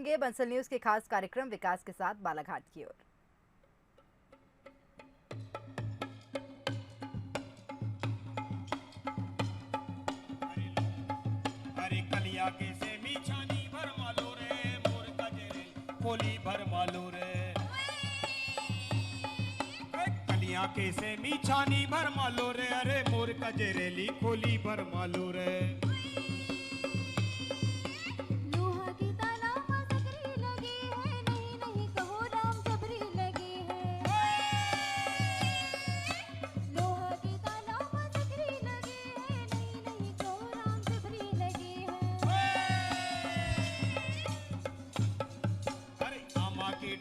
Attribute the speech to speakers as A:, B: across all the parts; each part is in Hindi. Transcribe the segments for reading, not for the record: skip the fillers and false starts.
A: बंसल न्यूज के खास कार्यक्रम विकास के साथ बालाघाट की ओर।
B: अरे कलिया के से मीछानी भर मालो रे मोर कजरे कोली भर मालो रे। कलिया के से मीछानी भर मालो रे अरे मोर कजरेली खोली भर मालो रे।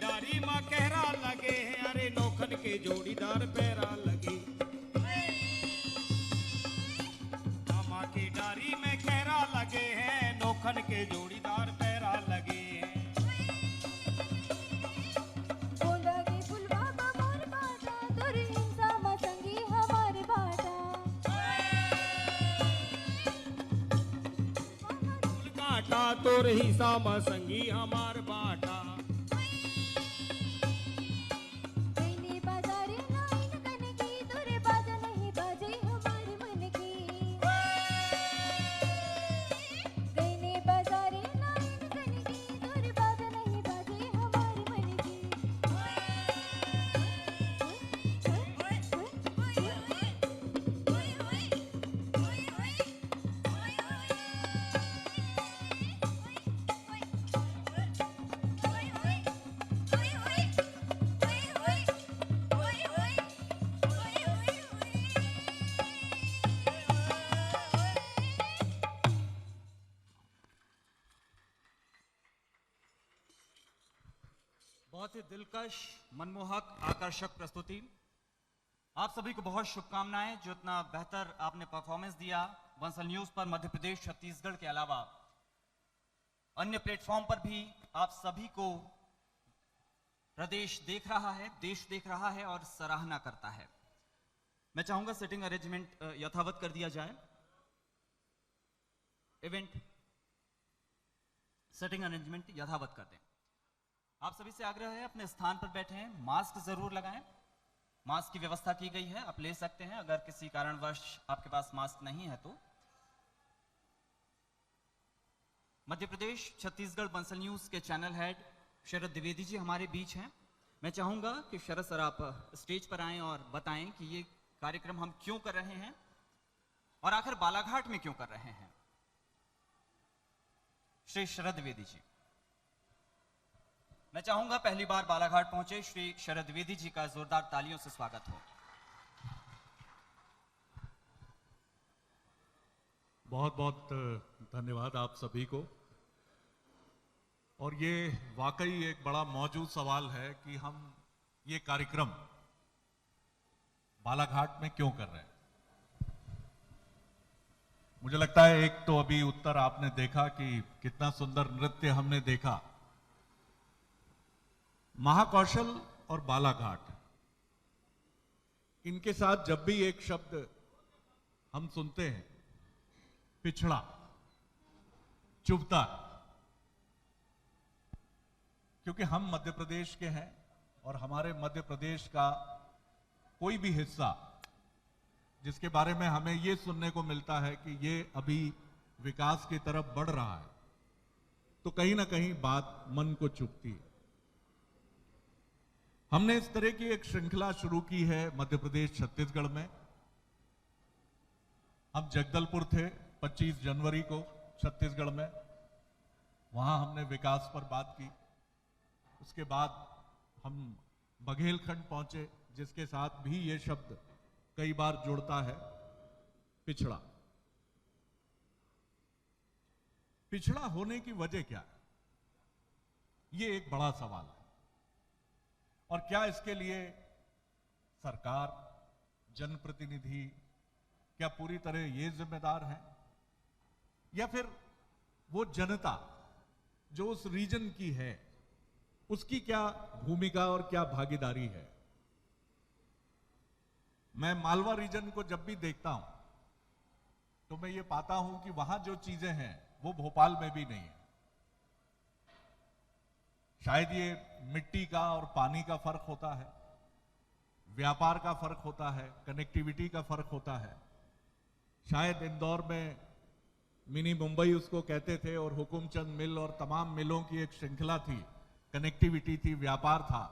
B: डारी माँ कहरा लगे हैं अरे नौखन के जोड़ीदार पैरा लगे। मामा की डारी में कहरा लगे हैं नौखन के जोड़ीदार पैरा लगे हैं। फूल काटा तो रही सामा संगी हमार बाटा।
C: बहुत ही दिलकश, मनमोहक, आकर्षक प्रस्तुति। आप सभी को बहुत शुभकामनाएं जो इतना बेहतर आपने परफॉर्मेंस दिया। बंसल न्यूज पर मध्य प्रदेश छत्तीसगढ़ के अलावा अन्य प्लेटफॉर्म पर भी आप सभी को प्रदेश देख रहा है, देश देख रहा है और सराहना करता है। मैं चाहूंगा सेटिंग अरेंजमेंट यथावत कर दिया जाए। इवेंट सेटिंग अरेंजमेंट यथावत कर दें। आप सभी से आग्रह है अपने स्थान पर बैठे हैं, मास्क जरूर लगाएं। मास्क की व्यवस्था की गई है, आप ले सकते हैं अगर किसी कारणवश आपके पास मास्क नहीं है तो। मध्य प्रदेश छत्तीसगढ़ बंसल न्यूज के चैनल हेड शरद द्विवेदी जी हमारे बीच हैं। मैं चाहूंगा कि शरद सर आप स्टेज पर आएं और बताएं कि ये कार्यक्रम हम क्यों कर रहे हैं और आखिर बालाघाट में क्यों कर रहे हैं। श्री शरद द्विवेदी जी। मैं चाहूंगा पहली बार बालाघाट पहुंचे श्री शरद द्विवेदी जी का जोरदार तालियों से स्वागत हो।
D: बहुत बहुत धन्यवाद आप सभी को। और ये वाकई एक बड़ा मौजूद सवाल है कि हम ये कार्यक्रम बालाघाट में क्यों कर रहे हैं। मुझे लगता है एक तो अभी उत्तर आपने देखा कि कितना सुंदर नृत्य हमने देखा। महाकौशल और बालाघाट, इनके साथ जब भी एक शब्द हम सुनते हैं, पिछड़ा, चुभता, क्योंकि हम मध्य प्रदेश के हैं और हमारे मध्य प्रदेश का कोई भी हिस्सा जिसके बारे में हमें यह सुनने को मिलता है कि ये अभी विकास की तरफ बढ़ रहा है, तो कहीं ना कहीं बात मन को चुभती है। हमने इस तरह की एक श्रृंखला शुरू की है मध्य प्रदेश छत्तीसगढ़ में। हम जगदलपुर थे 25 जनवरी को छत्तीसगढ़ में, वहां हमने विकास पर बात की। उसके बाद हम बघेलखंड पहुंचे जिसके साथ भी ये शब्द कई बार जुड़ता है, पिछड़ा। पिछड़ा होने की वजह क्या है, ये एक बड़ा सवाल है। और क्या इसके लिए सरकार, जनप्रतिनिधि क्या पूरी तरह ये जिम्मेदार है, या फिर वो जनता जो उस रीजन की है उसकी क्या भूमिका और क्या भागीदारी है। मैं मालवा रीजन को जब भी देखता हूं तो मैं ये पाता हूं कि वहां जो चीजें हैं वो भोपाल में भी नहीं है। शायद ये मिट्टी का और पानी का फर्क होता है, व्यापार का फर्क होता है, कनेक्टिविटी का फर्क होता है। शायद इंदौर में मिनी मुंबई उसको कहते थे और हुकुमचंद मिल और तमाम मिलों की एक श्रृंखला थी, कनेक्टिविटी थी, व्यापार था,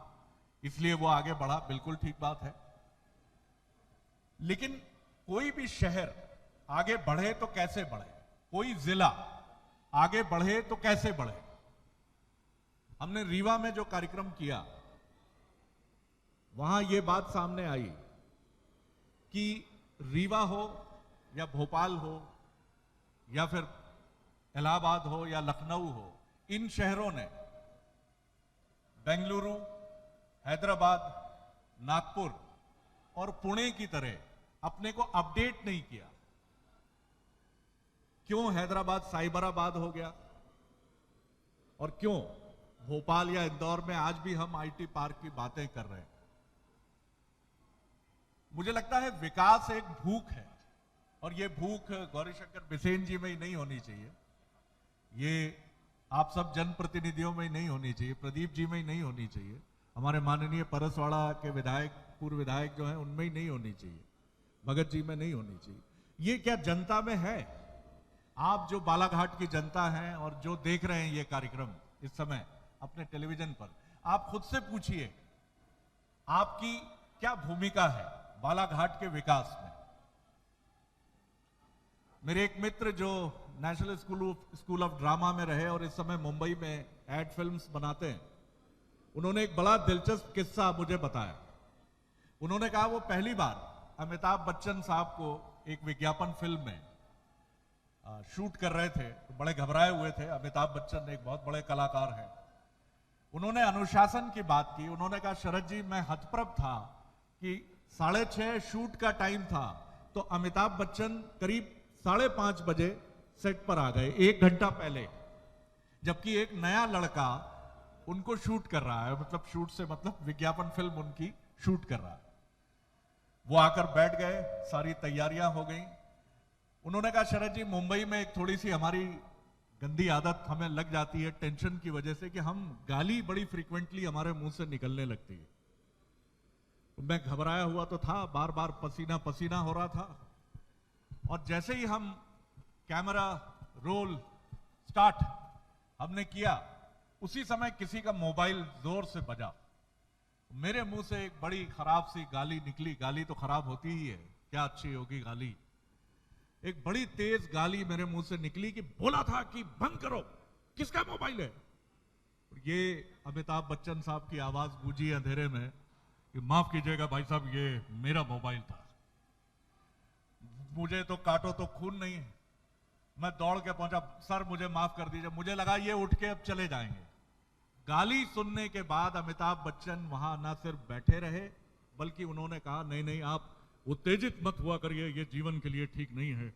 D: इसलिए वो आगे बढ़ा। बिल्कुल ठीक बात है। लेकिन कोई भी शहर आगे बढ़े तो कैसे बढ़े, कोई जिला आगे बढ़े तो कैसे बढ़े। हमने रीवा में जो कार्यक्रम किया वहां यह बात सामने आई कि रीवा हो या भोपाल हो या फिर इलाहाबाद हो या लखनऊ हो, इन शहरों ने बेंगलुरु, हैदराबाद, नागपुर और पुणे की तरह अपने को अपडेट नहीं किया। क्यों हैदराबाद साइबराबाद हो गया और क्यों भोपाल या इंदौर में आज भी हम आईटी पार्क की बातें कर रहे हैं। मुझे लगता है विकास एक भूख है और ये भूख गौरीशंकर बिसेन जी में ही नहीं होनी चाहिए, ये आप सब जनप्रतिनिधियों में ही नहीं होनी चाहिए, प्रदीप जी में ही नहीं होनी चाहिए, हमारे माननीय परसवाड़ा के विधायक, पूर्व विधायक जो हैं उनमें ही नहीं होनी चाहिए, भगत जी में नहीं होनी चाहिए। ये क्या जनता में है? आप जो बालाघाट की जनता हैं और जो देख रहे हैं ये कार्यक्रम इस समय अपने टेलीविजन पर, आप खुद से पूछिए आपकी क्या भूमिका है बालाघाट के विकास में। मेरे एक मित्र जो नेशनल स्कूल ऑफ ड्रामा में रहे और इस समय मुंबई में एड फिल्म्स बनाते हैं, उन्होंने एक बड़ा दिलचस्प किस्सा मुझे बताया। उन्होंने कहा वो पहली बार अमिताभ बच्चन साहब को एक विज्ञापन फिल्म में शूट कर रहे थे, तो बड़े घबराए हुए थे। अमिताभ बच्चन एक बहुत बड़े कलाकार हैं। उन्होंने अनुशासन की बात की। उन्होंने कहा शरद जी, मैं हतप्रभ था कि 6:30 शूट का टाइम था तो अमिताभ बच्चन करीब 5:30 बजे सेट पर आ गए, 1 घंटा पहले, जबकि एक नया लड़का उनको शूट कर रहा है, मतलब शूट से मतलब विज्ञापन फिल्म उनकी शूट कर रहा है। वो आकर बैठ गए, सारी तैयारियां हो गई। उन्होंने कहा शरद जी, मुंबई में एक थोड़ी सी हमारी गंदी आदत हमें लग जाती है टेंशन की वजह से कि हम गाली बड़ी फ्रीक्वेंटली हमारे मुंह से निकलने लगती है। मैं घबराया हुआ तो था, बार बार पसीना पसीना हो रहा था। और जैसे ही हम कैमरा रोल स्टार्ट हमने किया, उसी समय किसी का मोबाइल जोर से बजा। मेरे मुंह से एक बड़ी खराब सी गाली निकली। गाली तो खराब होती ही है, क्या अच्छी होगी गाली। एक बड़ी तेज गाली मेरे मुंह से निकली कि बोला था कि बंद करो, किसका मोबाइल है। ये अमिताभ बच्चन साहब की आवाज गूंजी अंधेरे में कि माफ कीजिएगा भाई साहब, ये मेरा मोबाइल था। मुझे तो काटो तो खून नहीं है। मैं दौड़ के पहुंचा, सर मुझे माफ कर दीजिए। मुझे लगा ये उठ के अब चले जाएंगे। गाली सुनने के बाद अमिताभ बच्चन वहां ना सिर्फ बैठे रहे, बल्कि उन्होंने कहा नहीं नहीं, आप उत्तेजित मत हुआ करिए, ये जीवन के लिए ठीक नहीं है।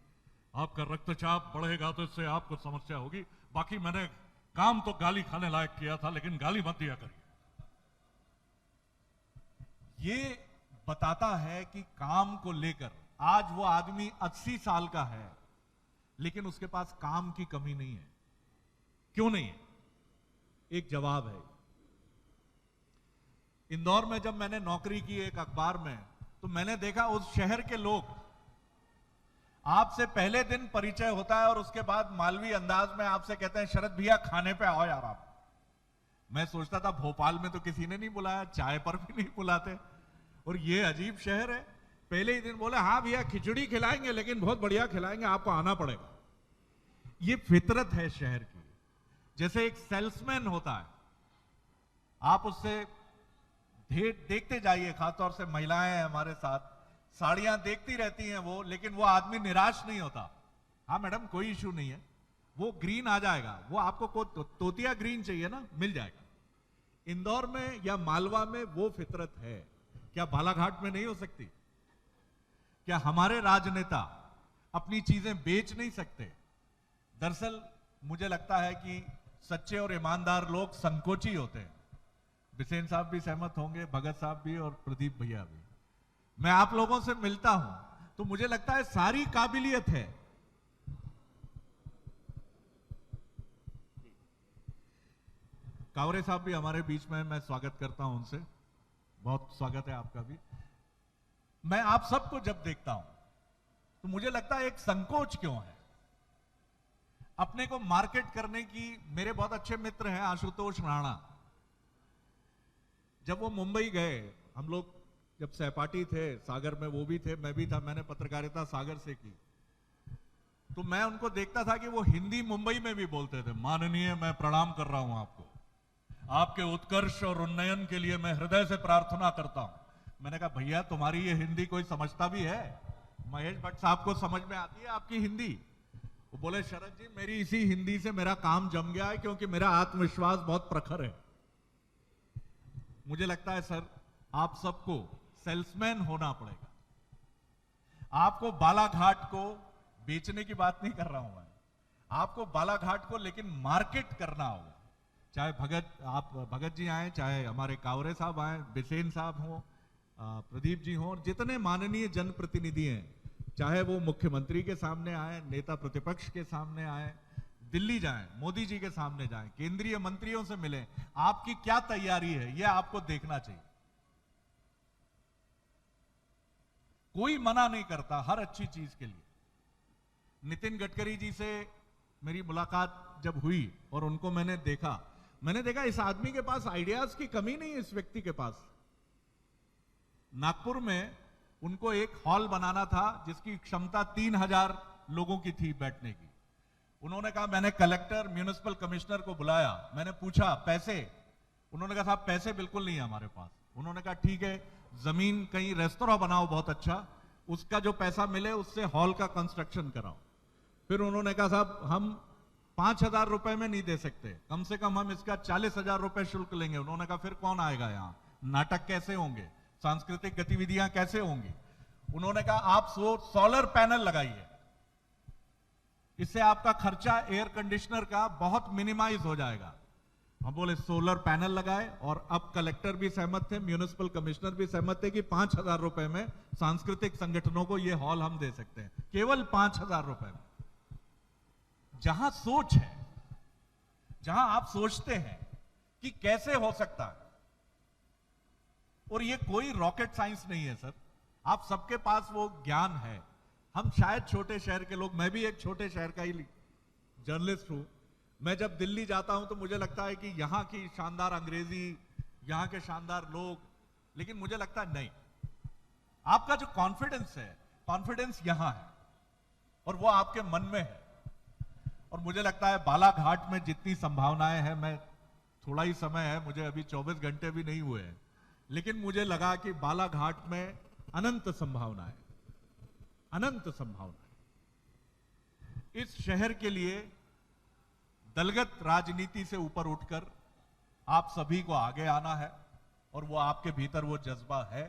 D: आपका रक्तचाप बढ़ेगा तो इससे आपको समस्या होगी। बाकी मैंने काम तो गाली खाने लायक किया था, लेकिन गाली मत दिया करिए। ये बताता है कि काम को लेकर आज वो आदमी 80 साल का है, लेकिन उसके पास काम की कमी नहीं है। क्यों नहीं है? एक जवाब है। इंदौर में जब मैंने नौकरी की एक अखबार में, तो मैंने देखा उस शहर के लोग, आपसे पहले दिन परिचय होता है और उसके बाद मालवी अंदाज में आपसे कहते हैं शरद भैया खाने पे आओ यार आप। मैं सोचता था भोपाल में तो किसी ने नहीं बुलाया, चाय पर भी नहीं बुलाते, और ये अजीब शहर है। पहले ही दिन बोले हाँ भैया खिचड़ी खिलाएंगे, लेकिन बहुत बढ़िया खिलाएंगे, आपको आना पड़ेगा। ये फितरत है शहर की। जैसे एक सेल्समैन होता है, आप उससे देखते जाइए, खासतौर से महिलाएं हैं हमारे साथ, साड़ियां देखती रहती हैं वो, लेकिन वो आदमी निराश नहीं होता। हाँ मैडम कोई इशू नहीं है, वो ग्रीन आ जाएगा, वो आपको तोतिया ग्रीन चाहिए ना, मिल जाएगा। इंदौर में या मालवा में वो फितरत है, क्या बालाघाट में नहीं हो सकती? क्या हमारे राजनेता अपनी चीजें बेच नहीं सकते? दरअसल मुझे लगता है कि सच्चे और ईमानदार लोग संकोची होते हैं। बिसेन साहब भी सहमत होंगे, भगत साहब भी और प्रदीप भैया भी। मैं आप लोगों से मिलता हूं तो मुझे लगता है सारी काबिलियत है, कावरे साहब भी हमारे बीच में, मैं स्वागत करता हूं उनसे, बहुत स्वागत है आपका भी। मैं आप सबको जब देखता हूं तो मुझे लगता है एक संकोच क्यों है अपने को मार्केट करने की। मेरे बहुत अच्छे मित्र हैं आशुतोष राणा, जब वो मुंबई गए, हम लोग जब सहपाठी थे सागर में, वो भी थे, मैं भी था, मैंने पत्रकारिता सागर से की, तो मैं उनको देखता था कि वो हिंदी मुंबई में भी बोलते थे। माननीय, मैं प्रणाम कर रहा हूं आपको, आपके उत्कर्ष और उन्नयन के लिए मैं हृदय से प्रार्थना करता हूं। मैंने कहा भैया तुम्हारी ये हिंदी कोई समझता भी है? महेश भट्ट साहब को समझ में आती है आपकी हिंदी? वो बोले शरद जी मेरी इसी हिंदी से मेरा काम जम गया है, क्योंकि मेरा आत्मविश्वास बहुत प्रखर है। मुझे लगता है सर आप सबको सेल्समैन होना पड़ेगा। आपको बालाघाट को बेचने की बात नहीं कर रहा हूं मैं, आपको बालाघाट को लेकिन मार्केट करना होगा। चाहे भगत जी आए, चाहे हमारे कावरे साहब आए, बिसेन साहब हो, प्रदीप जी हो, जितने माननीय जनप्रतिनिधि हैं, चाहे वो मुख्यमंत्री के सामने आए, नेता प्रतिपक्ष के सामने आए, दिल्ली जाएं, मोदी जी के सामने जाएं, केंद्रीय मंत्रियों से मिलें, आपकी क्या तैयारी है यह आपको देखना चाहिए। कोई मना नहीं करता हर अच्छी चीज के लिए। नितिन गडकरी जी से मेरी मुलाकात जब हुई और उनको मैंने देखा इस आदमी के पास आइडियाज की कमी नहीं है। इस व्यक्ति के पास नागपुर में उनको एक हॉल बनाना था जिसकी क्षमता 3000 लोगों की थी बैठने की। उन्होंने कहा, मैंने कलेक्टर म्युनिसिपल कमिश्नर को बुलाया, मैंने पूछा पैसे, उन्होंने कहा साहब पैसे बिल्कुल नहीं है हमारे पास। उन्होंने कहा ठीक है, जमीन कहीं रेस्तोरां बनाओ बहुत अच्छा, उसका जो पैसा मिले उससे हॉल का कंस्ट्रक्शन कराओ। फिर उन्होंने कहा साहब हम 5000 रुपए में नहीं दे सकते, कम से कम हम इसका 40,000 रुपए शुल्क लेंगे। उन्होंने कहा फिर कौन आएगा यहां, नाटक कैसे होंगे, सांस्कृतिक गतिविधियां कैसे होंगी। उन्होंने कहा आप सोलर पैनल लगाइए, इससे आपका खर्चा एयर कंडीशनर का बहुत मिनिमाइज हो जाएगा। हम बोले सोलर पैनल लगाए, और अब कलेक्टर भी सहमत थे, म्युनिसिपल कमिश्नर भी सहमत थे कि 5000 रुपए में सांस्कृतिक संगठनों को यह हॉल हम दे सकते हैं, केवल 5000 रुपए में। जहां सोच है, जहां आप सोचते हैं कि कैसे हो सकता है, और ये कोई रॉकेट साइंस नहीं है सर, आप सबके पास वो ज्ञान है। हम शायद छोटे शहर के लोग, मैं भी एक छोटे शहर का ही जर्नलिस्ट हूं, मैं जब दिल्ली जाता हूं तो मुझे लगता है कि यहां की शानदार अंग्रेजी, यहां के शानदार लोग, लेकिन मुझे लगता है नहीं, आपका जो कॉन्फिडेंस है, कॉन्फिडेंस यहां है और वो आपके मन में है। और मुझे लगता है बालाघाट में जितनी संभावनाएं हैं, मैं थोड़ा ही समय है, मुझे अभी 24 घंटे भी नहीं हुए हैं, लेकिन मुझे लगा कि बालाघाट में अनंत संभावनाएं, अनंत संभावनाएं। इस शहर के लिए दलगत राजनीति से ऊपर उठकर आप सभी को आगे आना है, और वो आपके भीतर वो जज्बा है।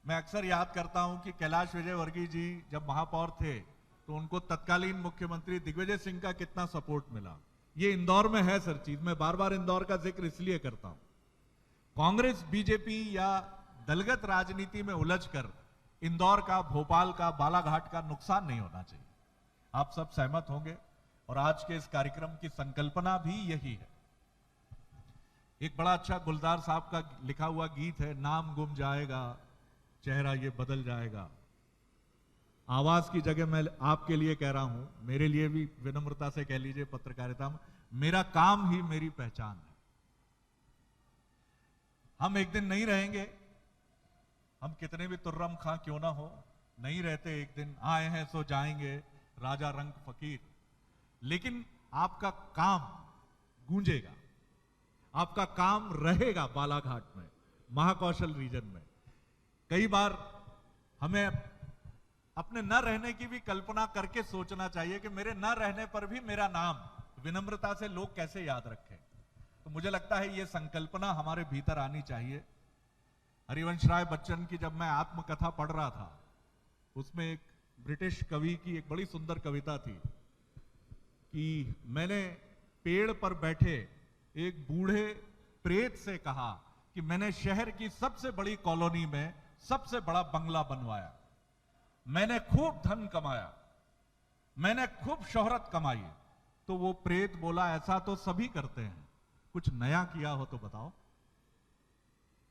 D: मैं अक्सर याद करता हूं कि कैलाश विजयवर्गीय जी जब महापौर थे तो उनको तत्कालीन मुख्यमंत्री दिग्विजय सिंह का कितना सपोर्ट मिला। ये इंदौर में है सर चीज, मैं बार बार इंदौर का जिक्र इसलिए करता हूं। कांग्रेस बीजेपी या दलगत राजनीति में उलझकर इंदौर का, भोपाल का, बालाघाट का नुकसान नहीं होना चाहिए। आप सब सहमत होंगे, और आज के इस कार्यक्रम की संकल्पना भी यही है। एक बड़ा अच्छा गुलजार साहब का लिखा हुआ गीत है, नाम गुम जाएगा चेहरा ये बदल जाएगा। आवाज की जगह मैं आपके लिए कह रहा हूं, मेरे लिए भी विनम्रता से कह लीजिए पत्रकारिता में, मेरा काम ही मेरी पहचान है। हम एक दिन नहीं रहेंगे, हम कितने भी तुर्रम खां क्यों ना हो, नहीं रहते एक दिन, आए हैं सो जाएंगे, राजा रंग फकीर। लेकिन आपका काम गूंजेगा, आपका काम रहेगा बालाघाट में, महाकौशल रीजन में। कई बार हमें अपने न रहने की भी कल्पना करके सोचना चाहिए कि मेरे न रहने पर भी मेरा नाम विनम्रता से लोग कैसे याद रखें। तो मुझे लगता है ये संकल्पना हमारे भीतर आनी चाहिए। हरिवंश राय बच्चन की जब मैं आत्मकथा पढ़ रहा था, उसमें एक ब्रिटिश कवि की एक बड़ी सुंदर कविता थी कि मैंने पेड़ पर बैठे एक बूढ़े प्रेत से कहा कि मैंने शहर की सबसे बड़ी कॉलोनी में सबसे बड़ा बंगला बनवाया, मैंने खूब धन कमाया, मैंने खूब शोहरत कमाई। तो वो प्रेत बोला ऐसा तो सभी करते हैं, कुछ नया किया हो तो बताओ।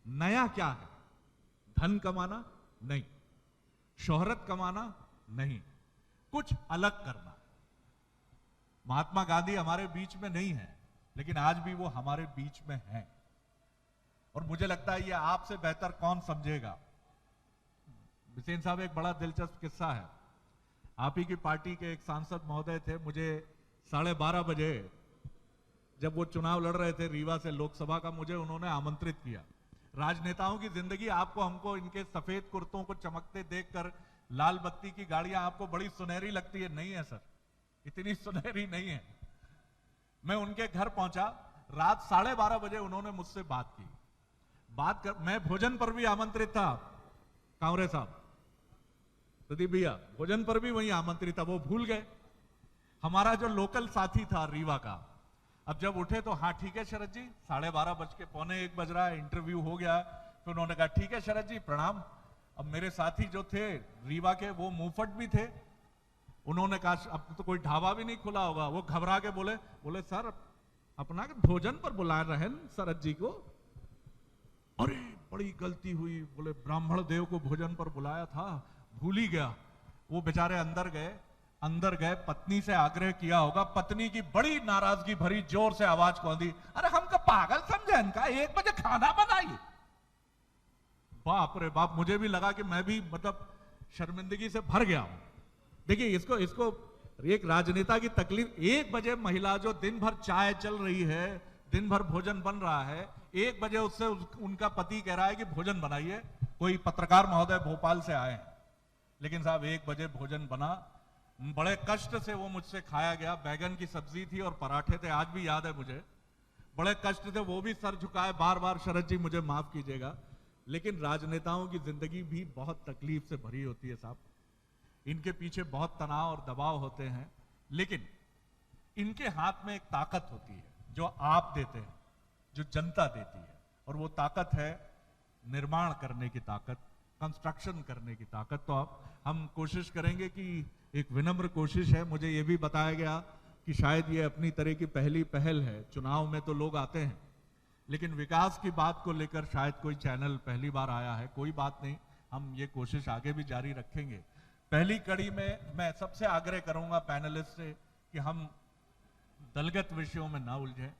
D: नया क्या है? धन कमाना नहीं, शोहरत कमाना नहीं, कुछ अलग करना। महात्मा गांधी हमारे बीच में नहीं है, लेकिन आज भी वो हमारे बीच में हैं। और मुझे लगता है ये आपसे बेहतर कौन समझेगा। बिसेन साहब, एक बड़ा दिलचस्प किस्सा है। आप ही की पार्टी के एक सांसद महोदय थे, मुझे 12:30 बजे जब वो चुनाव लड़ रहे थे रीवा से लोकसभा का, मुझे उन्होंने आमंत्रित किया। राजनेताओं की जिंदगी आपको हमको इनके सफेद कुर्तों को चमकते देखकर लाल बत्ती की गाड़ियां आपको बड़ी सुनहरी लगती है। नहीं है सर, इतनी सुनहरी नहीं है। मैं उनके घर पहुंचा, रात 12:30 बजे उन्होंने मुझसे बात की। मैं भोजन पर भी आमंत्रित था, कांवरे साहब, प्रदीप भैया, भोजन पर भी वहीं आमंत्रित था, वो भूल गए। हमारा जो लोकल साथी था रीवा का, अब जब उठे तो हाँ ठीक है शरद जी, 12:30 बज के 12:45 बज रहा है, इंटरव्यू हो गया। फिर उन्होंने कहा ठीक है शरद जी प्रणाम। अब मेरे साथी जो थे रीवा के, वो मुंहफट भी थे। उन्होंने कहा अब तो कोई ढाबा भी नहीं खुला होगा। वो घबरा के बोले सर अपना भोजन पर बुला रहे हैं शरद जी को। अरे बड़ी गलती हुई, बोले ब्राह्मण देव को भोजन पर बुलाया था, भूल ही गया। वो बेचारे अंदर गए, पत्नी से आग्रह किया होगा, पत्नी की बड़ी नाराजगी भरी जोर से आवाज कौन दी, अरे हमको पागल समझे इनका, 1 बजे खाना बनाइए। बाप रे बाप, मुझे भी लगा कि मैं भी मतलब शर्मिंदगी से भर गया हूं। देखिए इसको एक राजनेता की तकलीफ। 1 बजे महिला जो दिन भर चाय चल रही है, दिन भर भोजन बन रहा है, 1 बजे उससे उनका पति कह रहा है कि भोजन बनाइए। कोई पत्रकार महोदय भोपाल से आए हैं, लेकिन साहब 1 बजे भोजन बना, बड़े कष्ट से वो मुझसे खाया गया। बैगन की सब्जी थी और पराठे थे, आज भी याद है मुझे, बड़े कष्ट से। वो भी सर झुकाए बार बार, शरद जी मुझे माफ कीजिएगा। लेकिन राजनेताओं की जिंदगी भी बहुत तकलीफ से भरी होती है साहब। इनके पीछे बहुत तनाव और दबाव होते हैं, लेकिन इनके हाथ में एक ताकत होती है जो आप देते हैं, जो जनता देती है, और वो ताकत है निर्माण करने की ताकत, कंस्ट्रक्शन करने की ताकत। तो हम कोशिश करेंगे कि एक विनम्र कोशिश है। मुझे ये भी बताया गया कि शायद ये अपनी तरह की पहली पहल है। चुनाव में तो लोग आते हैं, लेकिन विकास की बात को लेकर शायद कोई चैनल पहली बार आया है। कोई बात नहीं, हम ये कोशिश आगे भी जारी रखेंगे। पहली कड़ी में मैं सबसे आग्रह करूंगा पैनलिस्ट से कि हम दलगत विषयों में ना उलझें।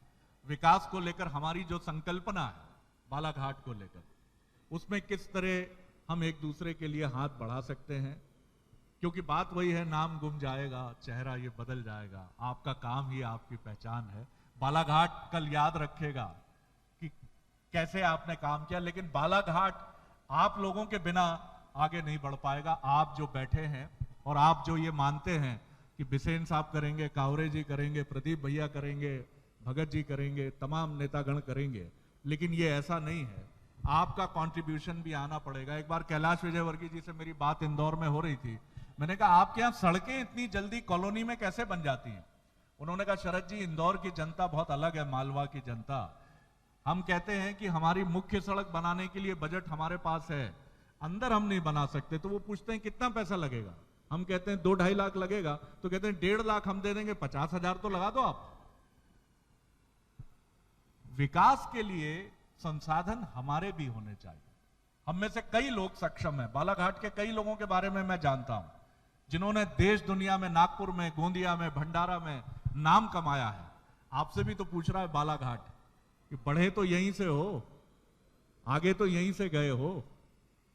D: विकास को लेकर हमारी जो संकल्पना है बालाघाट को लेकर, उसमें किस तरह हम एक दूसरे के लिए हाथ बढ़ा सकते हैं, क्योंकि बात वही है, नाम गुम जाएगा, चेहरा ये बदल जाएगा, आपका काम ही आपकी पहचान है। बालाघाट कल याद रखेगा कि कैसे आपने काम किया, लेकिन बालाघाट आप लोगों के बिना आगे नहीं बढ़ पाएगा। आप जो बैठे हैं और आप जो ये मानते हैं कि बिसेन साहब करेंगे, कावरे जी करेंगे, प्रदीप भैया करेंगे, भगत जी करेंगे, तमाम नेतागण करेंगे, लेकिन ये ऐसा नहीं है। आपका कंट्रीब्यूशन भी आना पड़ेगा। एक बार कैलाश विजयवर्गीय जी से मेरी बात इंदौर में हो रही थी, मैंने कहा आपके यहाँ सड़कें इतनी जल्दी कॉलोनी में कैसे बन जाती हैं? उन्होंने कहा शरद जी इंदौर की जनता बहुत अलग है मालवा की जनता। हम कहते हैं कि हमारी मुख्य सड़क बनाने के लिए बजट हमारे पास है, अंदर हम नहीं बना सकते। तो वो पूछते हैं कितना पैसा लगेगा, हम कहते हैं 2-2.5 लाख लगेगा, तो कहते हैं 1.5 लाख हम दे देंगे, 50,000 तो लगा दो आप। विकास के लिए संसाधन हमारे भी होने चाहिए। हम में से कई लोग सक्षम हैं। बालाघाट के कई लोगों के बारे में मैं जानता हूं जिन्होंने देश दुनिया में, नागपुर में, गोंदिया में, भंडारा में नाम कमाया है। आपसे भी तो पूछ रहा है बालाघाट कि बढ़े तो यहीं से हो, आगे तो यहीं से गए हो,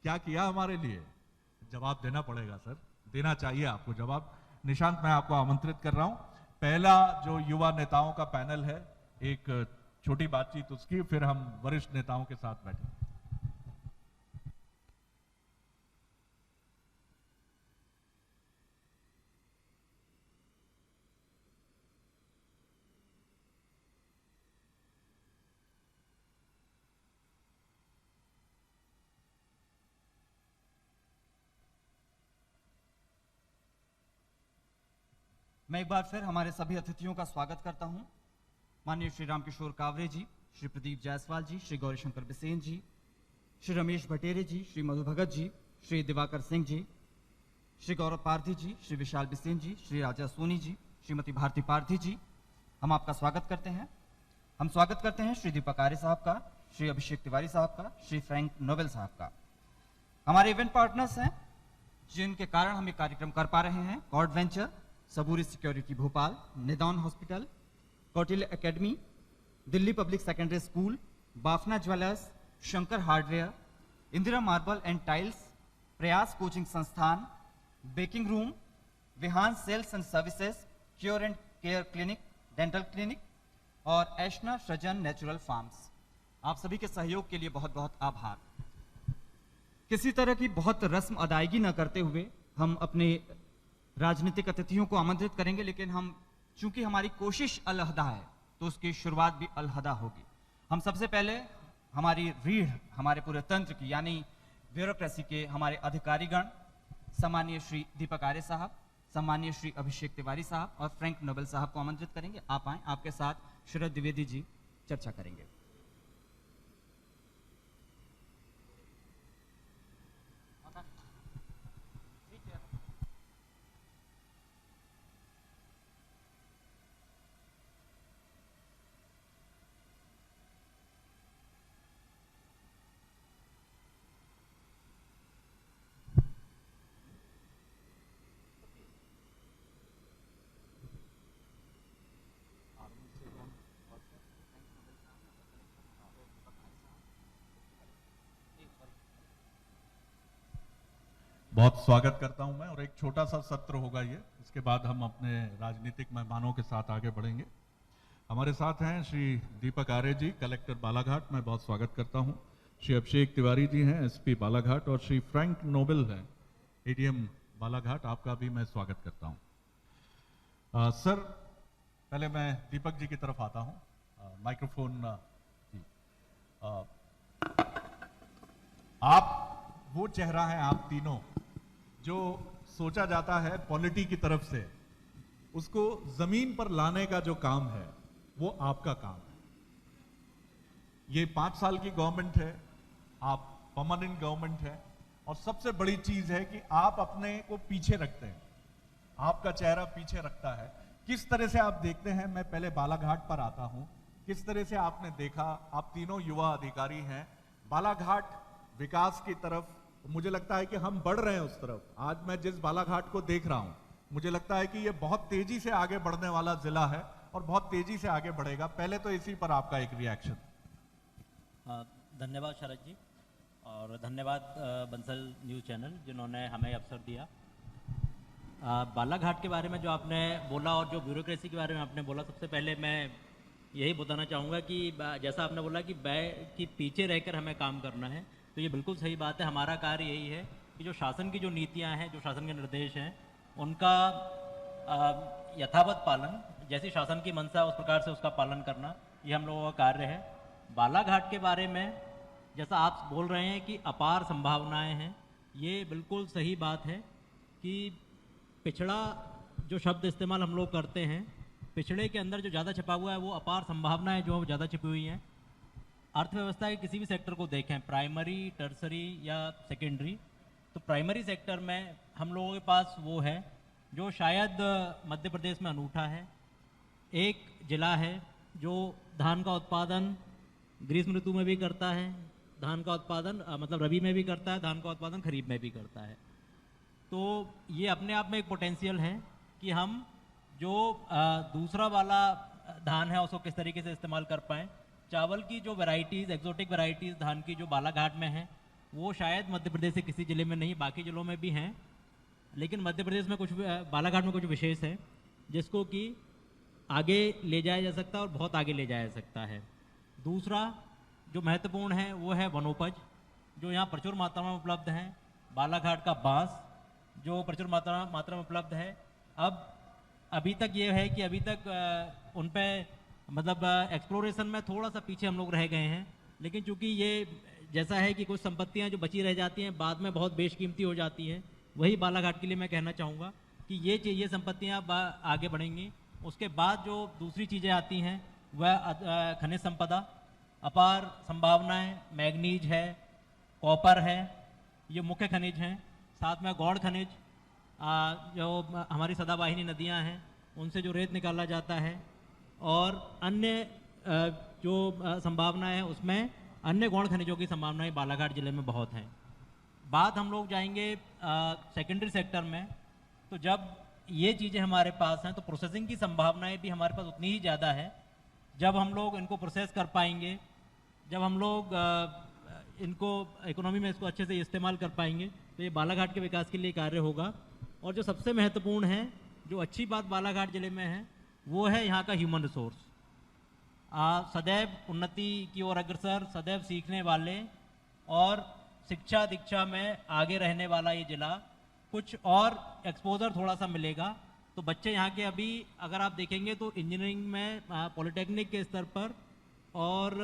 D: क्या किया हमारे लिए? जवाब देना पड़ेगा सर, देना चाहिए आपको जवाब। निशांत, मैं आपको आमंत्रित कर रहा हूं। पहला जो युवा नेताओं का पैनल है, एक छोटी बातचीत उसकी, फिर हम वरिष्ठ नेताओं के साथ बैठे।
C: मैं एक बार फिर हमारे सभी अतिथियों का स्वागत करता हूं। माननीय श्री रामकिशोर कावरे जी, श्री प्रदीप जायसवाल जी, श्री गौरीशंकर बिसेन जी, श्री रमेश भटेरे जी, श्री मधु भगत जी, श्री दिवाकर सिंह जी, श्री गौरव पारधी जी, श्री विशाल बिसेन जी, श्री राजा सोनी जी, श्रीमती भारती पारधी जी, हम आपका स्वागत करते हैं। हम स्वागत करते हैं श्री दीपक आर्य साहब का, श्री अभिषेक तिवारी साहब का, श्री फ्रैंक नोबेल साहब का। हमारे इवेंट पार्टनर्स हैं जिनके कारण हम ये कार्यक्रम कर पा रहे हैं: cord venture, Saburi security Bhopal, Nidan hospital, Kautilya academy, Delhi public secondary school, Bafna jewellers, Shankar hardware, Indira marble and tiles, Prayas coaching Sansthan, baking room, Vihan sales and services, cure and care clinic, dental clinic और ऐशना सृजन नेचुरल फार्म्स। आप सभी के सहयोग के लिए बहुत बहुत आभार। किसी तरह की बहुत रस्म अदायगी न करते हुए हम अपने राजनीतिक अतिथियों को आमंत्रित करेंगे, लेकिन चूंकि हमारी कोशिश अलहदा है तो उसकी शुरुआत भी अलहदा होगी। हम सबसे पहले हमारी रीढ़, हमारे पूरे तंत्र की यानी ब्यूरोक्रेसी के हमारे अधिकारीगण, सम्मानीय श्री दीपक आर्य साहब, सम्मानीय श्री अभिषेक तिवारी साहब और फ्रैंक नोबेल साहब को आमंत्रित करेंगे। आप आए, आपके साथ शरद द्विवेदी जी चर्चा करेंगे।
D: बहुत स्वागत करता हूं मैं, और एक छोटा सा सत्र होगा ये, इसके बाद हम अपने राजनीतिक मेहमानों के साथ आगे बढ़ेंगे। हमारे साथ हैं श्री दीपक आर्य जी, कलेक्टर बालाघाट, मैं बहुत स्वागत करता हूं। श्री अभिषेक तिवारी जी हैं, एसपी बालाघाट, और श्री फ्रैंक नोबेल हैं, एडीएम बालाघाट, आपका भी मैं स्वागत करता हूं। सर, पहले मैं दीपक जी की तरफ आता हूं। माइक्रोफोन जी। आप वो चेहरा है, आप तीनों, जो सोचा जाता है पॉलिटी की तरफ से, उसको जमीन पर लाने का जो काम है वो आपका काम है। ये 5 साल की गवर्नमेंट है, आप परमानेंट गवर्नमेंट है, और सबसे बड़ी चीज है कि आप अपने को पीछे रखते हैं, आपका चेहरा पीछे रखता है। किस तरह से आप देखते हैं, मैं पहले बालाघाट पर आता हूं, किस तरह से आपने देखा, आप तीनों युवा अधिकारी हैं, बालाघाट विकास की तरफ, मुझे लगता है कि हम बढ़ रहे हैं उस तरफ। आज मैं जिस बालाघाट को देख रहा हूं, मुझे लगता है कि ये बहुत तेजी से आगे बढ़ने वाला जिला है और बहुत तेजी से आगे बढ़ेगा। पहले तो इसी पर आपका एक रिएक्शन।
E: धन्यवाद शरद जी, और धन्यवाद बंसल न्यूज़ चैनल जिन्होंने हमें अवसर दिया। बालाघाट के बारे में जो आपने बोला और जो ब्यूरोक्रेसी के बारे में आपने बोला, सबसे पहले मैं यही बताना चाहूँगा कि जैसा आपने बोला कि बैग की पीछे रहकर हमें काम करना है, तो ये बिल्कुल सही बात है। हमारा कार्य यही है कि जो शासन की जो नीतियाँ हैं, जो शासन के निर्देश हैं, उनका यथावत पालन, जैसी शासन की मंशा है उस प्रकार से उसका पालन करना, ये हम लोगों का कार्य है। बालाघाट के बारे में जैसा आप बोल रहे हैं कि अपार संभावनाएं हैं, ये बिल्कुल सही बात है कि पिछड़ा जो शब्द इस्तेमाल हम लोग करते हैं, पिछड़े के अंदर जो ज़्यादा छपा हुआ है वो अपार संभावनाएं जो ज़्यादा छिपी हुई हैं। अर्थव्यवस्था के किसी भी सेक्टर को देखें, प्राइमरी, टर्सरी या सेकेंडरी, तो प्राइमरी सेक्टर में हम लोगों के पास वो है जो शायद मध्य प्रदेश में अनूठा है। एक जिला है जो धान का उत्पादन ग्रीष्म ऋतु में भी करता है, धान का उत्पादन मतलब रबी में भी करता है, धान का उत्पादन खरीफ में भी करता है। तो ये अपने आप में एक पोटेंशियल है कि हम जो दूसरा वाला धान है उसको किस तरीके से इस्तेमाल कर पाएँ। चावल की जो वैरायटीज़, एक्जोटिक वैरायटीज़ धान की जो बालाघाट में हैं, वो शायद मध्य प्रदेश से किसी ज़िले में नहीं, बाकी ज़िलों में भी हैं, लेकिन मध्य प्रदेश में कुछ, बालाघाट में कुछ विशेष है जिसको कि आगे ले जाया जा सकता है और बहुत आगे ले जाया जा सकता है। दूसरा जो महत्वपूर्ण है वो है वनोपज, जो यहाँ प्रचुर मात्रा में उपलब्ध हैं। बालाघाट का बांस जो प्रचुर मात्रा में उपलब्ध है। अब अभी तक ये है कि अभी तक उन पे मतलब एक्सप्लोरेशन में थोड़ा सा पीछे हम लोग रह गए हैं, लेकिन चूंकि ये जैसा है कि कुछ संपत्तियां जो बची रह जाती हैं बाद में बहुत बेशकीमती हो जाती हैं, वही बालाघाट के लिए मैं कहना चाहूँगा कि ये संपत्तियां आगे बढ़ेंगी। उसके बाद जो दूसरी चीज़ें आती हैं वह खनिज संपदा, अपार संभावनाएं, मैग्नीज है, कॉपर है, ये मुख्य खनिज हैं। साथ में गौड़ खनिज, जो हमारी सदाबाहिनी नदियां हैं उनसे जो रेत निकाला जाता है, और अन्य जो संभावनाएं हैं उसमें अन्य गौण खनिजों की संभावनाएं बालाघाट जिले में बहुत हैं। बात हम लोग जाएंगे सेकेंडरी सेक्टर में, तो जब ये चीज़ें हमारे पास हैं तो प्रोसेसिंग की संभावनाएं भी हमारे पास उतनी ही ज़्यादा है। जब हम लोग इनको प्रोसेस कर पाएंगे, जब हम लोग इनको इकोनॉमी में इसको अच्छे से इस्तेमाल कर पाएंगे, तो ये बालाघाट के विकास के लिए कार्य होगा। और जो सबसे महत्वपूर्ण है, जो अच्छी बात बालाघाट जिले में है, वो है यहाँ का ह्यूमन रिसोर्स। सदैव उन्नति की ओर अग्रसर, सदैव सीखने वाले और शिक्षा दीक्षा में आगे रहने वाला ये जिला। कुछ और एक्सपोजर थोड़ा सा मिलेगा तो बच्चे यहाँ के अभी अगर आप देखेंगे तो इंजीनियरिंग में, पॉलिटेक्निक के स्तर पर और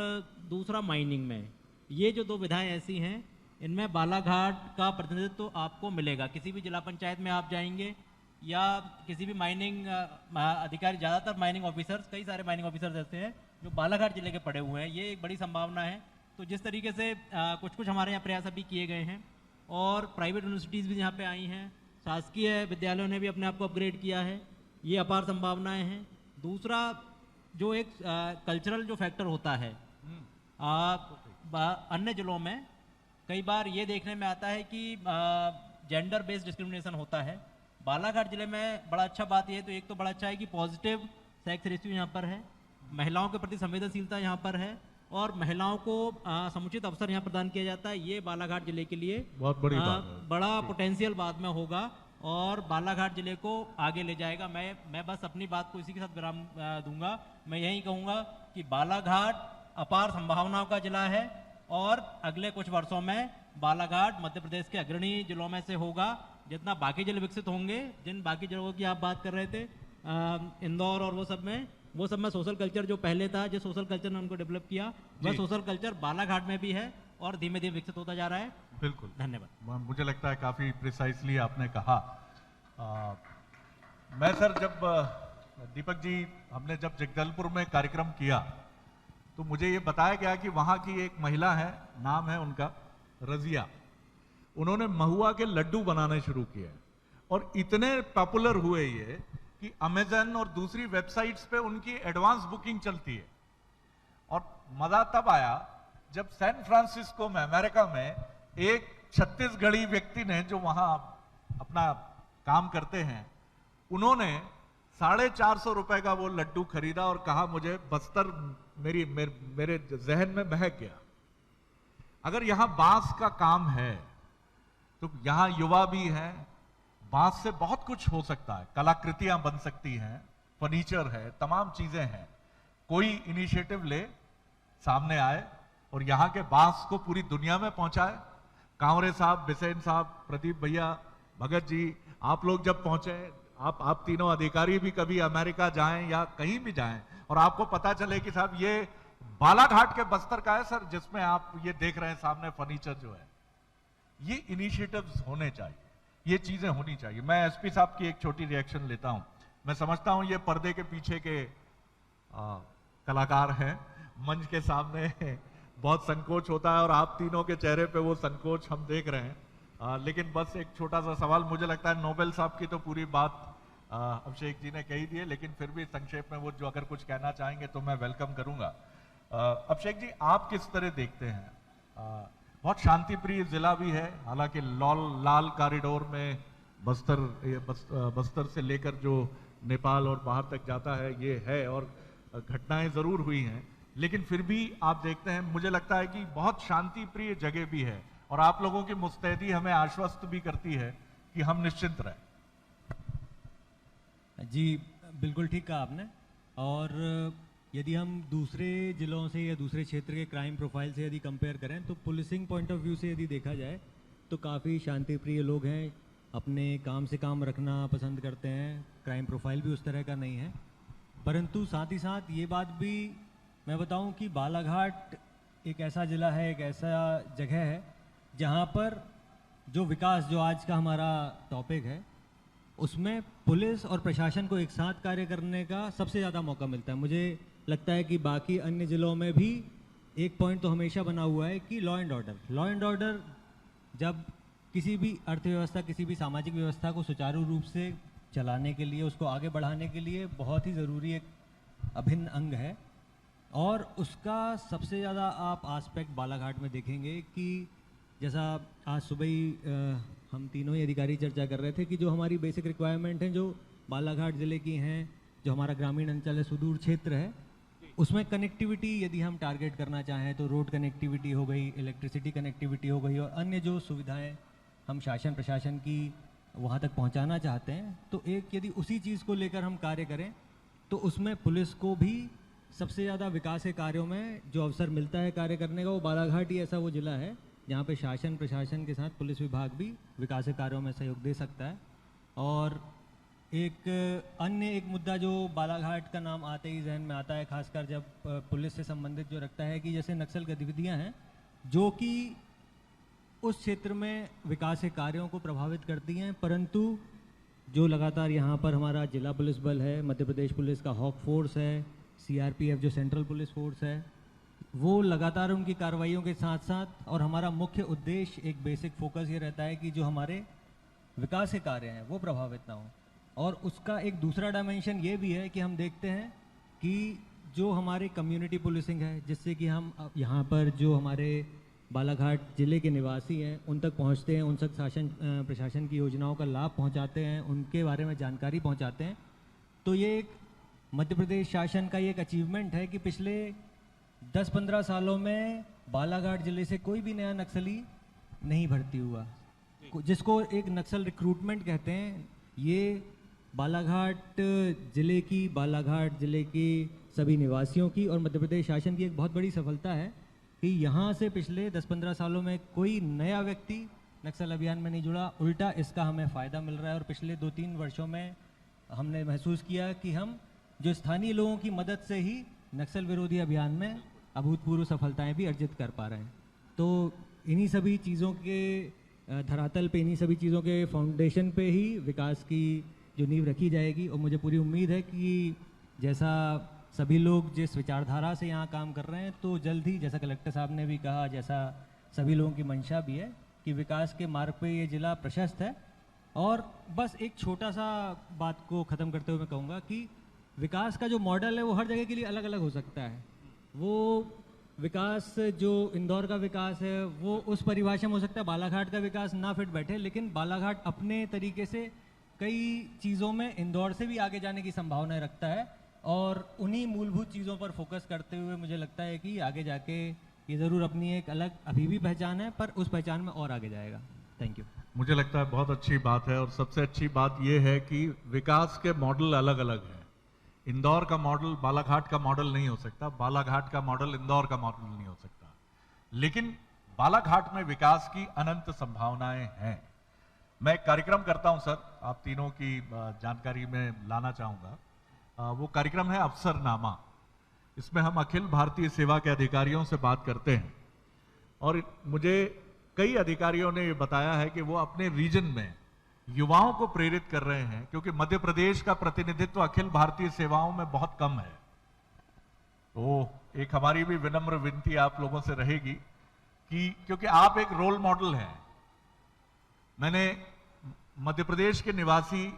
E: दूसरा माइनिंग में, ये जो दो विधाएं ऐसी हैं इनमें बालाघाट का प्रतिनिधित्व तो आपको मिलेगा। किसी भी जिला पंचायत में आप जाएंगे या किसी भी माइनिंग अधिकारी, ज़्यादातर माइनिंग ऑफिसर्स, कई सारे माइनिंग ऑफिसर्स ऐसे हैं जो बालाघाट जिले के पड़े हुए हैं। ये एक बड़ी संभावना है। तो जिस तरीके से कुछ हमारे यहाँ प्रयास अभी किए गए हैं और प्राइवेट यूनिवर्सिटीज़ भी यहाँ पे आई हैं, शासकीय विद्यालयों ने भी अपने आप को अपग्रेड किया है, ये अपार संभावनाएं हैं। दूसरा जो एक कल्चरल जो फैक्टर होता है, अन्य जिलों में कई बार ये देखने में आता है कि जेंडर बेस्ड डिस्क्रिमिनेशन होता है। बालाघाट जिले में बड़ा अच्छा बात ये, तो एक तो बड़ा अच्छा है कि पॉजिटिव सेक्स रेशियो यहाँ पर है, महिलाओं के प्रति संवेदनशीलता यहाँ पर है और महिलाओं को समुचित अवसर यहाँ प्रदान किया जाता है। ये बालाघाट जिले के लिए
D: बहुत बड़ी बात है,
E: बड़ा पोटेंशियल बाद में होगा और बालाघाट जिले को आगे ले जाएगा। मैं बस अपनी बात को इसी के साथ विराम दूंगा। मैं यही कहूँगा कि बालाघाट अपार संभावनाओं का जिला है और अगले कुछ वर्षों में बालाघाट मध्य प्रदेश के अग्रणी जिलों में से होगा। जितना बाकी जिले विकसित होंगे, जिन बाकी जिलों की आप बात कर रहे थे, इंदौर और वो सब में सोशल कल्चर जो पहले था, जो सोशल कल्चर ने उनको डेवलप किया, वह सोशल कल्चर बालाघाट में भी है और धीमे धीमे विकसित होता जा रहा है।
D: बिल्कुल,
E: धन्यवाद।
D: मुझे लगता है काफी प्रिसाइसली आपने कहा। मैं सर, जब दीपक जी, हमने जब जगदलपुर में कार्यक्रम किया तो मुझे ये बताया गया कि वहां की एक महिला है, नाम है उनका रजिया। उन्होंने महुआ के लड्डू बनाने शुरू किए और इतने पॉपुलर हुए ये कि अमेजन और दूसरी वेबसाइट्स पे उनकी एडवांस बुकिंग चलती है। और मजा तब आया जब सैन फ्रांसिस्को में, अमेरिका में, एक छत्तीसगढ़ी व्यक्ति ने, जो वहां अपना काम करते हैं, उन्होंने 450 रुपए का वो लड्डू खरीदा और कहा मुझे बस्तर मेरे जहन में महक गया। अगर यहां बांस का काम है तो यहां युवा भी हैं, बांस से बहुत कुछ हो सकता है, कलाकृतियां बन सकती हैं, फर्नीचर है, तमाम चीजें हैं। कोई इनिशिएटिव ले, सामने आए और यहां के बांस को पूरी दुनिया में पहुंचाए। कांवरे साहब, बिसेन साहब, प्रदीप भैया, भगत जी, आप लोग जब पहुंचे, आप तीनों अधिकारी भी कभी अमेरिका जाएं या कहीं भी जाएं और आपको पता चले कि साहब ये बालाघाट के बस्तर का है सर, जिसमें आप ये देख रहे हैं सामने फर्नीचर जो है, ये इनिशिएटिव्स होने चाहिए, ये चीजें होनी चाहिए। मैं एसपी साहब की एक छोटी रिएक्शन लेता हूं। मैं समझता हूं ये पर्दे के पीछे के कलाकार हैं, मंच के सामने बहुत संकोच होता है और आप तीनों के चेहरे पे वो संकोच हम देख रहे हैं। लेकिन बस एक छोटा सा सवाल, मुझे लगता है नोबेल साहब की तो पूरी बात अभिषेक जी ने कही दी है, लेकिन फिर भी संक्षेप में वो जो अगर कुछ कहना चाहेंगे तो मैं वेलकम करूंगा। अभिषेक जी, आप किस तरह देखते हैं? बहुत शांति प्रिय जिला भी है, हालांकि लाल कॉरिडोर में बस्तर से लेकर जो नेपाल और बाहर तक जाता है ये है और घटनाएं जरूर हुई हैं, लेकिन फिर भी आप देखते हैं, मुझे लगता है कि बहुत शांति प्रिय जगह भी है और आप लोगों की मुस्तैदी हमें आश्वस्त भी करती है कि हम निश्चिंत रहें।
F: जी बिल्कुल ठीक कहा आपने। और यदि हम दूसरे जिलों से या दूसरे क्षेत्र के क्राइम प्रोफाइल से यदि कंपेयर करें तो पुलिसिंग पॉइंट ऑफ व्यू से यदि देखा जाए तो काफ़ी शांति प्रिय लोग हैं, अपने काम से काम रखना पसंद करते हैं, क्राइम प्रोफाइल भी उस तरह का नहीं है। परंतु साथ ही साथ ये बात भी मैं बताऊं कि बालाघाट एक ऐसा ज़िला है, एक ऐसा जगह है जहां पर जो विकास, जो आज का हमारा टॉपिक है, उसमें पुलिस और प्रशासन को एक साथ कार्य करने का सबसे ज़्यादा मौका मिलता है। मुझे लगता है कि बाकी अन्य ज़िलों में भी एक पॉइंट तो हमेशा बना हुआ है कि लॉ एंड ऑर्डर जब किसी भी अर्थव्यवस्था, किसी भी सामाजिक व्यवस्था को सुचारू रूप से चलाने के लिए, उसको आगे बढ़ाने के लिए बहुत ही ज़रूरी एक अभिन्न अंग है। और उसका सबसे ज़्यादा आप आस्पेक्ट बालाघाट में देखेंगे कि जैसा आज सुबह ही हम तीनों ही अधिकारी चर्चा कर रहे थे कि जो हमारी बेसिक रिक्वायरमेंट हैं जो बालाघाट ज़िले की हैं, जो हमारा ग्रामीण अंचल है, सुदूर क्षेत्र है, उसमें कनेक्टिविटी यदि हम टारगेट करना चाहें तो रोड कनेक्टिविटी हो गई, इलेक्ट्रिसिटी कनेक्टिविटी हो गई और अन्य जो सुविधाएं हम शासन प्रशासन की वहाँ तक पहुँचाना चाहते हैं, तो एक यदि उसी चीज़ को लेकर हम कार्य करें तो उसमें पुलिस को भी सबसे ज़्यादा विकास के कार्यों में जो अवसर मिलता है कार्य करने का, वो बालाघाट ही ऐसा वो ज़िला है जहाँ पे शासन प्रशासन के साथ पुलिस विभाग भी विकास के कार्यों में सहयोग दे सकता है। और एक अन्य एक मुद्दा जो बालाघाट का नाम आते ही जहन में आता है, खासकर जब पुलिस से संबंधित जो रखता है कि जैसे नक्सल गतिविधियां हैं जो कि उस क्षेत्र में विकास के कार्यों को प्रभावित करती हैं, परंतु जो लगातार यहाँ पर हमारा जिला पुलिस बल है, मध्य प्रदेश पुलिस का हॉक फोर्स है, सीआरपीएफ जो सेंट्रल पुलिस फोर्स है, वो लगातार उनकी कार्रवाइयों के साथ साथ, और हमारा मुख्य उद्देश्य एक बेसिक फोकस ये रहता है कि जो हमारे विकास के कार्य हैं वो प्रभावित ना हो। और उसका एक दूसरा डायमेंशन ये भी है कि हम देखते हैं कि जो हमारे कम्युनिटी पुलिसिंग है, जिससे कि हम यहाँ पर जो हमारे बालाघाट ज़िले के निवासी हैं उन तक पहुँचते हैं, उन तक शासन प्रशासन की योजनाओं का लाभ पहुँचाते हैं, उनके बारे में जानकारी पहुँचाते हैं। तो ये एक मध्य प्रदेश शासन का ये एक अचीवमेंट है कि पिछले 10-15 सालों में बालाघाट ज़िले से कोई भी नया नक्सली नहीं भर्ती हुआ, जिसको एक नक्सल रिक्रूटमेंट कहते हैं। ये बालाघाट ज़िले के सभी निवासियों की और मध्य प्रदेश शासन की एक बहुत बड़ी सफलता है कि यहाँ से पिछले 10-15 सालों में कोई नया व्यक्ति नक्सल अभियान में नहीं जुड़ा, उल्टा इसका हमें फ़ायदा मिल रहा है। और पिछले 2-3 वर्षों में हमने महसूस किया कि हम जो स्थानीय लोगों की मदद से ही नक्सल विरोधी अभियान में अभूतपूर्व सफलताएं भी अर्जित कर पा रहे हैं। तो इन्हीं सभी चीज़ों के धरातल पे, इन्हीं सभी चीज़ों के फाउंडेशन पे ही विकास की जो नींव रखी जाएगी। और मुझे पूरी उम्मीद है कि जैसा सभी लोग जिस विचारधारा से यहाँ काम कर रहे हैं, तो जल्द ही, जैसा कलेक्टर साहब ने भी कहा, जैसा सभी लोगों की मंशा भी है कि विकास के मार्ग पे ये ज़िला प्रशस्त है। और बस एक छोटा सा बात को ख़त्म करते हुए मैं कहूँगा कि विकास का जो मॉडल है वो हर जगह के लिए अलग अलग हो सकता है। वो विकास जो इंदौर का विकास है वो उस परिभाषा में हो सकता है, बालाघाट का विकास ना फिट बैठे, लेकिन बालाघाट अपने तरीके से कई चीज़ों में इंदौर से भी आगे जाने की संभावनाएं रखता है। और उन्हीं मूलभूत चीज़ों पर फोकस करते हुए मुझे लगता है कि आगे जाके ये ज़रूर अपनी एक अलग अभी भी पहचान है, पर उस पहचान में और आगे जाएगा। Thank you.
D: मुझे लगता है बहुत अच्छी बात है, और सबसे अच्छी बात यह है कि विकास के मॉडल अलग अलग हैं। इंदौर का मॉडल बालाघाट का मॉडल नहीं हो सकता, बालाघाट का मॉडल इंदौर का मॉडल नहीं हो सकता, लेकिन बालाघाट में विकास की अनंत संभावनाएं हैं। मैं एक कार्यक्रम करता हूं सर, आप तीनों की जानकारी में लाना चाहूंगा। वो कार्यक्रम है अफसरनामा। इसमें हम अखिल भारतीय सेवा के अधिकारियों से बात करते हैं, और मुझे कई अधिकारियों ने ये बताया है कि वो अपने रीजन में युवाओं को प्रेरित कर रहे हैं, क्योंकि मध्य प्रदेश का प्रतिनिधित्व अखिल भारतीय सेवाओं में बहुत कम है। तो एक हमारी भी विनम्र विनती आप लोगों से रहेगी कि क्योंकि आप एक रोल मॉडल हैं। मैंने मध्य प्रदेश के निवासी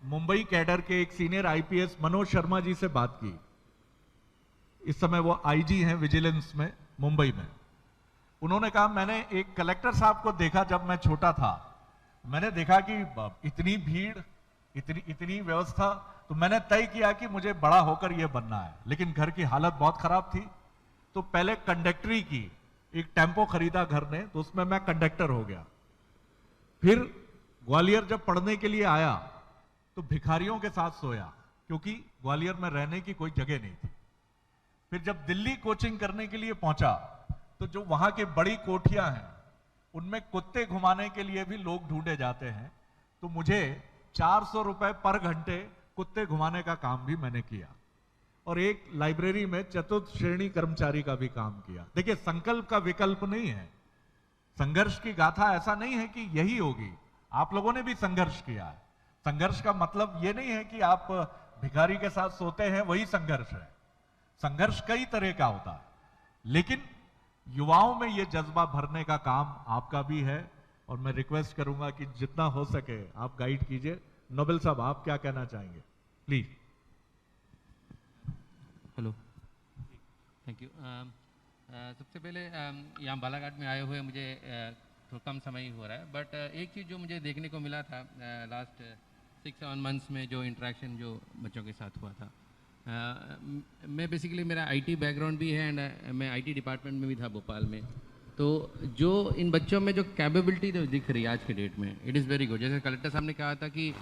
D: मुंबई कैडर के एक सीनियर आईपीएस मनोज शर्मा जी से बात की। इस समय वो आईजी हैं विजिलेंस में मुंबई में। उन्होंने कहा, मैंने एक कलेक्टर साहब को देखा जब मैं छोटा था, मैंने देखा कि इतनी भीड़, इतनी व्यवस्था, तो मैंने तय किया कि मुझे बड़ा होकर यह बनना है। लेकिन घर की हालत बहुत खराब थी, तो पहले कंडक्टरी की एक टेम्पो खरीदा घर ने, तो उसमें मैं कंडक्टर हो गया। फिर ग्वालियर जब पढ़ने के लिए आया तो भिखारियों के साथ सोया, क्योंकि ग्वालियर में रहने की कोई जगह नहीं थी। फिर जब दिल्ली कोचिंग करने के लिए पहुंचा, तो जो वहां की बड़ी कोठियां हैं उनमें कुत्ते घुमाने के लिए भी लोग ढूंढे जाते हैं। तो मुझे 400 रुपए पर घंटे कुत्ते घुमाने का काम भी मैंने किया, और एक लाइब्रेरी में चतुर्थ श्रेणी कर्मचारी का भी काम किया। देखिए, संकल्प का विकल्प नहीं है, संघर्ष की गाथा ऐसा नहीं है कि यही होगी। आप लोगों ने भी संघर्ष किया है। संघर्ष का मतलब यह नहीं है कि आप भिखारी के साथ सोते हैं वही संघर्ष है। संघर्ष कई तरह का होता है, लेकिन युवाओं में यह जज्बा भरने का काम आपका भी है। और मैं रिक्वेस्ट करूंगा कि जितना हो सके आप गाइड कीजिए। नोबेल साहब, आप क्या कहना चाहेंगे, प्लीज।
G: Hello, thank you. सबसे पहले यहाँ बालाघाट में आए हुए मुझे थोड़ा कम समय ही हो रहा है, बट एक चीज़ जो मुझे देखने को मिला था लास्ट 6-7 मंथ्स में, जो इंटरेक्शन जो बच्चों के साथ हुआ था, मैं बेसिकली, मेरा आईटी बैकग्राउंड भी है एंड मैं आईटी डिपार्टमेंट में भी था भोपाल में। तो जो इन बच्चों में जो कैपेबिलिटी जो दिख रही है आज के डेट में, इट इज़ वेरी गुड। जैसे कलेक्टर साहब ने कहा था कि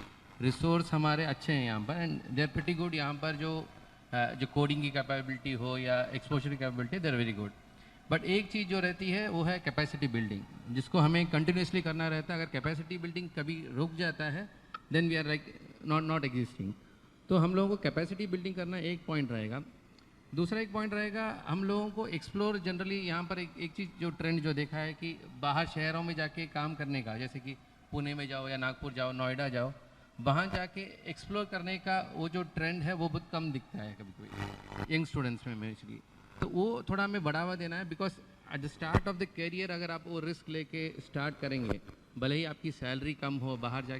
G: रिसोर्स हमारे अच्छे हैं यहाँ पर and they are pretty good. यहाँ पर जो कोडिंग की कैपेबिलिटी हो या एक्सपोजर की capability, they are very good. But एक चीज़ जो रहती है वो है कैपेसिटी बिल्डिंग, जिसको हमें कंटिन्यूसली करना रहता है। अगर कैपेसिटी बिल्डिंग कभी रुक जाता है, then we are like not existing. तो हम लोगों को कैपेसिटी बिल्डिंग करना एक पॉइंट रहेगा। दूसरा एक पॉइंट रहेगा, हम लोगों को एक्सप्लोर, जनरली यहाँ पर एक चीज़ जो ट्रेंड जो देखा है कि बाहर शहरों में जाके काम करने का, जैसे कि पुणे में जाओ या नागपुर जाओ, नोएडा जाओ, वहाँ जाके एक्सप्लोर करने का वो जो ट्रेंड है वो बहुत कम दिखता है कभी कभी यंग स्टूडेंट्स में मेनली। तो वो थोड़ा हमें बढ़ावा देना है, because at the start of the career अगर आप वो रिस्क लेके स्टार्ट करेंगे, भले ही आपकी सैलरी कम हो, बाहर जाके